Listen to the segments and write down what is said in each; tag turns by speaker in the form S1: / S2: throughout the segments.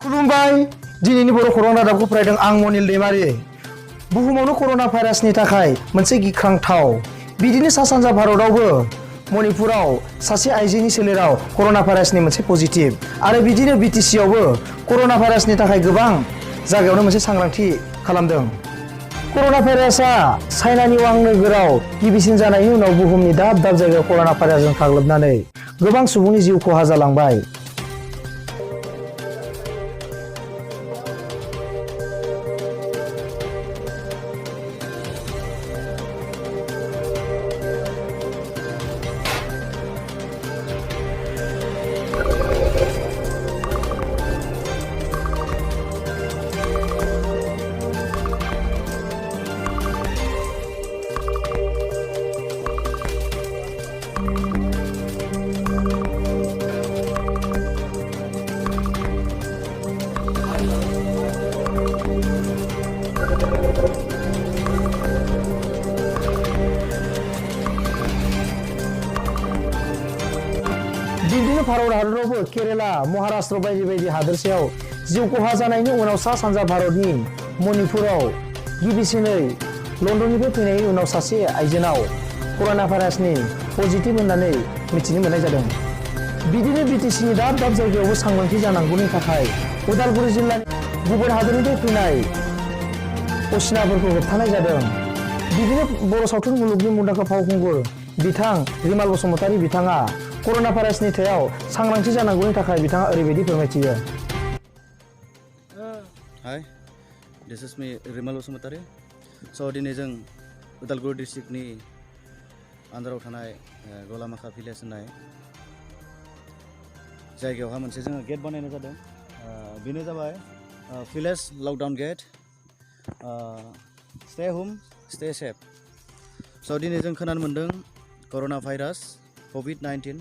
S1: खुलुमबाय दिनैनि बर' खौरां रादाबखौ फरायदों आं मनिल दैमारि। बुहुमावनो कर'ना भाइरासनि थाखाय मोनसे गिख्रांथाव बिदिनो सा सानजा भारतआवबो मणिपुराव सासे आइजोनि सोलेराव कर'ना भाइरासनि मोनसे पजिटिभ आरो बिदिनो बिटिसि आवबो कर'ना भाइरासनि थाखाय गोबां जायगायावनो मोनसे सांग्रांथि खालामदों। कर'ना भाइरासआ चाइनानि वां नोगोराव गिबिसिन जानायनि उनाव बुहुमनि दाब दाब जायगायाव कर'ना भाइरासजों गाग्लोबनानै गोबां सुबुंनि जिउ खहा जालांबाय। बिदिनो भारत हादरावबो केरेला, महाराष्ट्र बायदि बायदि हादोरसायाव जिउ खहा जानायनि उनाव सा सानजा भारतनि मणिपुराव गिबिसिनै लन्दननिफ्राय फैनायनि उनाव सासे आइजोनाव कर'ना भाइरासनि पजिटिभ होननानै मिथिनो मोननाय जादों। बिदिनो बिटिसिनि दाब दाब जायगायावबो सांग्रांथि जानांगौनि थाखाय उदालगुरि जिल्लानि गुबुन हादोरनिफ्राय फैनाय असिनाफोरखौ होबथानाय जादों। बिदिनो बर' सावथुन मुलुगनि मुंदांखा फावखुंगुर बिथां रिमाल बसुमतारी बिथाङा कर'ना भाइरासनि सायाव सांग्रांथि जानांगौनि थाखाय बिथाङा ओरैबायदि फोरमायथियो।
S2: Hi, this is me Rimal Basumatari. So दिनै जों उदालगुरि डिस्ट्रिक्टनि आन्दाराव थानाय गलामाखा भिलेज होननाय जायगायावहा मोनसे जोङो गेट बानायनाय जादों। बेनो जाबाय भिलेज लकडाउन गेट। स्टे होम स्टे सेफ। स' दिनै जों खोनानो मोन्दों कर'ना भाइरास COVID-19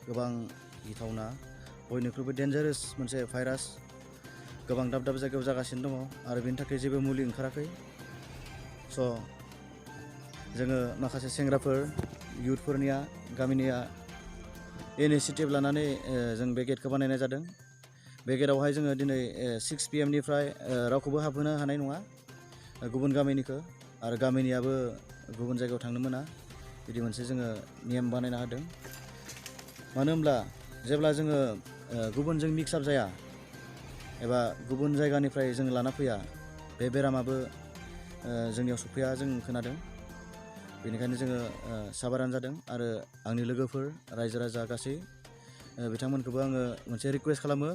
S2: गोबां गिथावना बयनिख्रुइबो डेन्जारास मोनसे भाइरास गोबां दाब दाब जायगायाव जागासिनो दङ आरो बेनि थाखाय जेबो मुलि ओंखाराखै। स' जोङो माखासे सेंग्राफोर इयुथफोरनिया गामिनिया इनिसिएटिभ लानानै जों बे गेटखौ बानायनाय जादों। बे गेटआवहाय जोङो दिनै 6 PM निफ्राय रावखौबो हाबहोनो हानाय नङा गुबुन गामिनिखौ आरो गामिनियाबो गुबुन जायगायाव थांनो मोना बिदि मोनसे जोङो नियम बानायना होदों। मानो होनब्ला जेब्ला जोङो गुबुनजों मिक्स आप जाया एबा गुबुन जायगानिफ्राय जों लाना फैया बे बेरामाबो जोंनियाव सफैया जों खोनादों। बेनिखायनो जोङो साबारान जादों आरो आंनि लोगोफोर रायजो राजा गासै बिथांमोनखौबो आङो मोनसे रिकुवेस्ट खालामो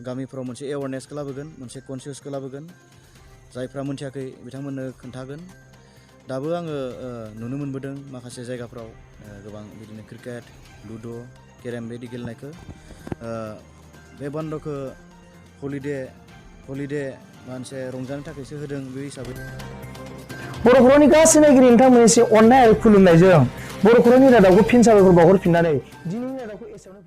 S2: गामिफ्राव मोनसे एवारनेसखौ लाबोगोन मोनसे कनसियासखौ लाबोगोन जायफ्रा मोनथियाखै बिथांमोननो खोन्थागोन। दाबो आङो नुनो मोनबोदों माखासे जायगाफ्राव गोबां बिदिनो क्रिकेट लुड' केरेम बायदि गेलेनायखौ बे बन्द'खौ हलिडे मोनसे रंजानो थाखायसो होदों बे हिसाबै
S1: बर' खौरांनि गासै नायगिरि नोंथांमोननिसिम अननाय आरो खुलुमनायजों बर' खौरांनि रादाबखौ फिन साबायखर बावहरफिननानै दिनैनि रादाबखौ एसेयावनो